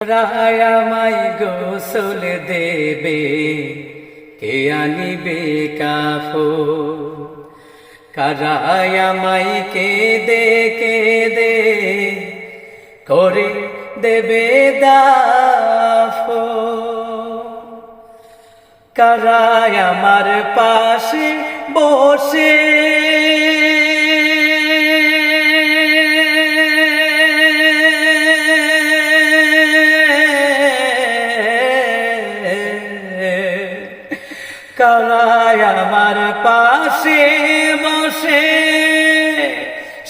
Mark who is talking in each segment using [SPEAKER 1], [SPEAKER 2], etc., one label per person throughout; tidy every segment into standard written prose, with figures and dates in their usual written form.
[SPEAKER 1] রায়ামাই গোসল দেবে কে আনিবে কাফন, কারায়ামাই কেঁদে করে দেবে দাফন। কারায় আমার পাশে বসে কারায় আমার পাশে বসে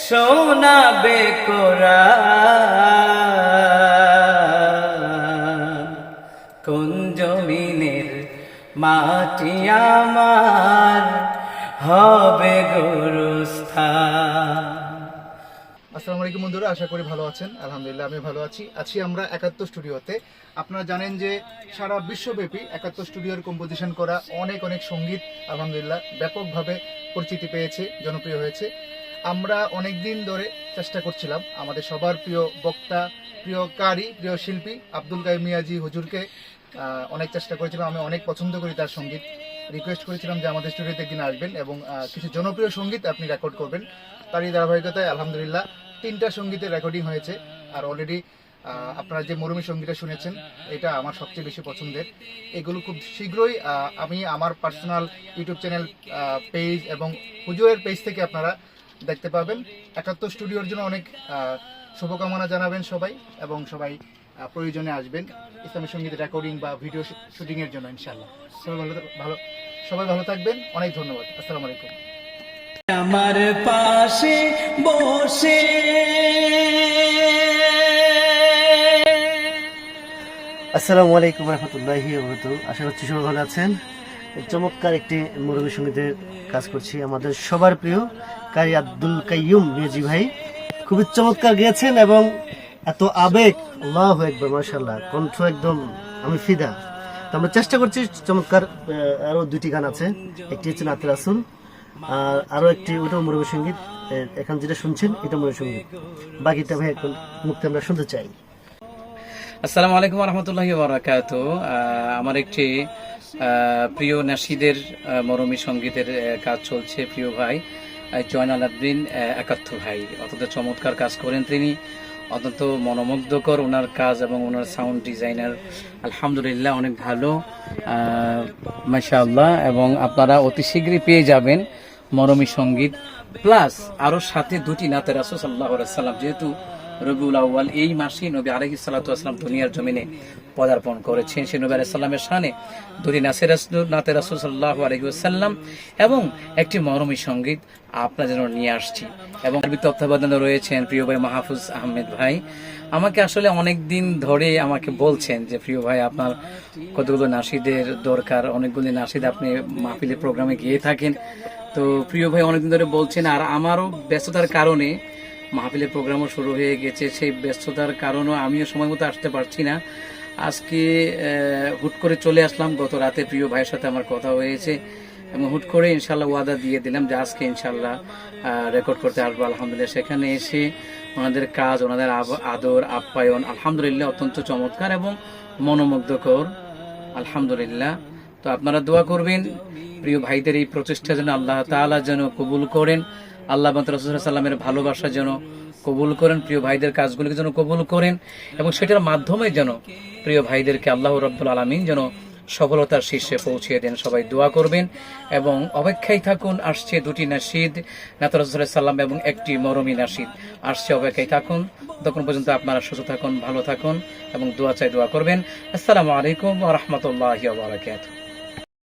[SPEAKER 1] শোনাবে কোরআন। কোন জমিনের মাটি আমার হবে গোরস্থান।
[SPEAKER 2] আসসালামু আলাইকুম বন্ধুরা, আশা করি ভালো আছেন। আলহামদুলিল্লাহ আমি ভালো আছি আমরা ৭১ স্টুডিওতে। আপনারা জানেন যে সারা বিশ্বব্যাপী ৭১ স্টুডিওর কম্পোজিশন করা অনেক সঙ্গীত আলহামদুলিল্লাহ ব্যাপকভাবে পরিচিতি পেয়েছে, জনপ্রিয় হয়েছে। আমরা অনেক দিন ধরে চেষ্টা করছিলাম আমাদের সবার প্রিয় বক্তা, প্রিয় কারি, প্রিয় শিল্পী আব্দুল কাইয়ুম মিয়াজি হুজুরকে অনেক চেষ্টা করেছিলাম। আমি অনেক পছন্দ করি তার সঙ্গীত। রিকোয়েস্ট করেছিলাম যে আমাদের স্টুডিওতে একদিন আসবেন এবং কিছু জনপ্রিয় সঙ্গীত আপনি রেকর্ড করবেন। তারই ধারাবাহিকতায় আলহামদুলিল্লাহ 3টা সঙ্গীতের রেকর্ডিং হয়েছে। আর অলরেডি আপনারা যে মরুমি সঙ্গীতটা শুনেছেন, এটা আমার সবচেয়ে বেশি পছন্দের। এগুলো খুব শীঘ্রই আমি আমার পার্সোনাল ইউটিউব চ্যানেল পেজ এবং হুজুরের পেজ থেকে আপনারা দেখতে পাবেন। ৭১ স্টুডিওর জন্য অনেক শুভকামনা জানাবেন সবাই, এবং সবাই প্রয়োজনে আসবেন ইসলামী সঙ্গীত রেকর্ডিং বা ভিডিও শুটিংয়ের জন্য ইনশাআল্লাহ। সবাই ভালো থাকবেন। অনেক ধন্যবাদ। আসসালামু আলাইকুম।
[SPEAKER 1] আমার পাশে বসে
[SPEAKER 3] আসসালামু আলাইকুম রহমতুল্লাহি ওয়া বারাকাতুহু। আশা করছি সবাই ভালো আছেন। চমৎকার একটি মরুমি সঙ্গীতের কাজ করছি। আমাদের সবার প্রিয় কারি আব্দুল কাইয়ুম মিয়াজি ভাই খুবই চমৎকার গেয়েছেন এবং এত আবেগ, আল্লাহু আকবার, মাশাআল্লাহ, কণ্ঠ একদম আমি ফিদা। তো আমরা চেষ্টা করছি চমৎকার। আরো 2টি গান আছে, একটি হচ্ছে নাতে রাসূল, আর আরো একটি ওটাও মরুমি সঙ্গীত। এখন যেটা শুনছেন এটা মরুমি সঙ্গীত, বাকিটা ভাই এখন মুক্তি আমরা শুনতে চাই।
[SPEAKER 1] আসসালামু আলাইকুম রহমতুল্লাহি ওয়া বারাকাতুহু। আমার একটি প্রিয় নাশিদের মরমী সঙ্গীতের কাজ চলছে। প্রিয় ভাই জয়নাল আবদিন ৭১ ভাই অত্যন্ত চমৎকার কাজ করেন তিনি, অত্যন্ত মনোমুগ্ধকর ওনার কাজ এবং ওনার সাউন্ড ডিজাইনার আলহামদুলিল্লাহ অনেক ভালো, মাশাআল্লাহ। এবং আপনারা অতি শীঘ্রই পেয়ে যাবেন মরমী সঙ্গীত প্লাস আরো সাথে 2টি নাতে রাসূল সাল্লাল্লাহু আলাইহি ওয়াসাল্লাম। যেহেতু রবিউল আউয়াল, এই মাসে নবী আলাইহিস সালাতু ওয়াসসালাম দুনিয়ার জমিনে পদার্পণ করেছেন। সেই নবী আলাইহিস সালামের শানে 2টি নাতে রাসূল সাল্লাল্লাহু আলাইহি ওয়াসাল্লাম এবং একটি মরমী সঙ্গীত আপনার জন্য নিয়ে আসছি। এবং তত্ত্বাবধানে রয়েছেন প্রিয় ভাই মাহফুজ আহমেদ ভাই। আমাকে আসলে অনেক দিন ধরে আমাকে বলছেন যে প্রিয় ভাই আপনার কতগুলো নাশিদের দরকার, অনেকগুলো নাশিদ আপনি মাহফিলের প্রোগ্রামে গিয়ে থাকেন। তো প্রিয় ভাই অনেকদিন ধরে বলছেন, আর আমারও ব্যস্ততার কারণে মাহফিলের প্রোগ্রামও শুরু হয়ে গেছে। সেই ব্যস্ততার কারণেও আমিও সময় মতো আসতে পারছি না। আজকে হুট করে চলে আসলাম। গত রাতে প্রিয় ভাইয়ের সাথে আমার কথা হয়েছে এবং হুট করে ইনশাল্লাহ ওয়াদা দিয়ে দিলাম যে আজকে ইনশাল্লাহ রেকর্ড করতে আসবো। আলহামদুলিল্লাহ সেখানে এসে ওনাদের কাজ, ওনাদের আদর আপ্যায়ন আলহামদুলিল্লাহ অত্যন্ত চমৎকার এবং মনোমুগ্ধকর আলহামদুলিল্লাহ। তো আপনারা দোয়া করবেন প্রিয় ভাইদের এই প্রচেষ্টা যেন আল্লাহ তাআলা যেন কবুল করেন, আল্লাহ এবং রাসূল সাল্লাল্লাহু আলাইহি ওয়াসাল্লামের ভালোবাসা যেন কবুল করেন, প্রিয় ভাইদের কাজগুলিকে যেন কবুল করেন এবং সেটার মাধ্যমে যেন প্রিয় ভাইদেরকে আল্লাহ রাব্বুল আলামিন যেন সফলতার শীর্ষে পৌঁছিয়ে দেন। সবাই দোয়া করবেন এবং অপেক্ষায় থাকুন। আসছে 2টি নাশিদ, নাতে রাসূল সাল্লাল্লাহু আলাইহি ওয়াসাল্লাম এবং একটি মরমী নাশিদ আসছে, অপেক্ষায় থাকুন। তখন পর্যন্ত আপনারা সুস্থ থাকুন, ভালো থাকুন এবং দোয়া করবেন। আসসালামু আলাইকুম ওয়া রাহমাতুল্লাহি ওয়া বারাকাতুহু।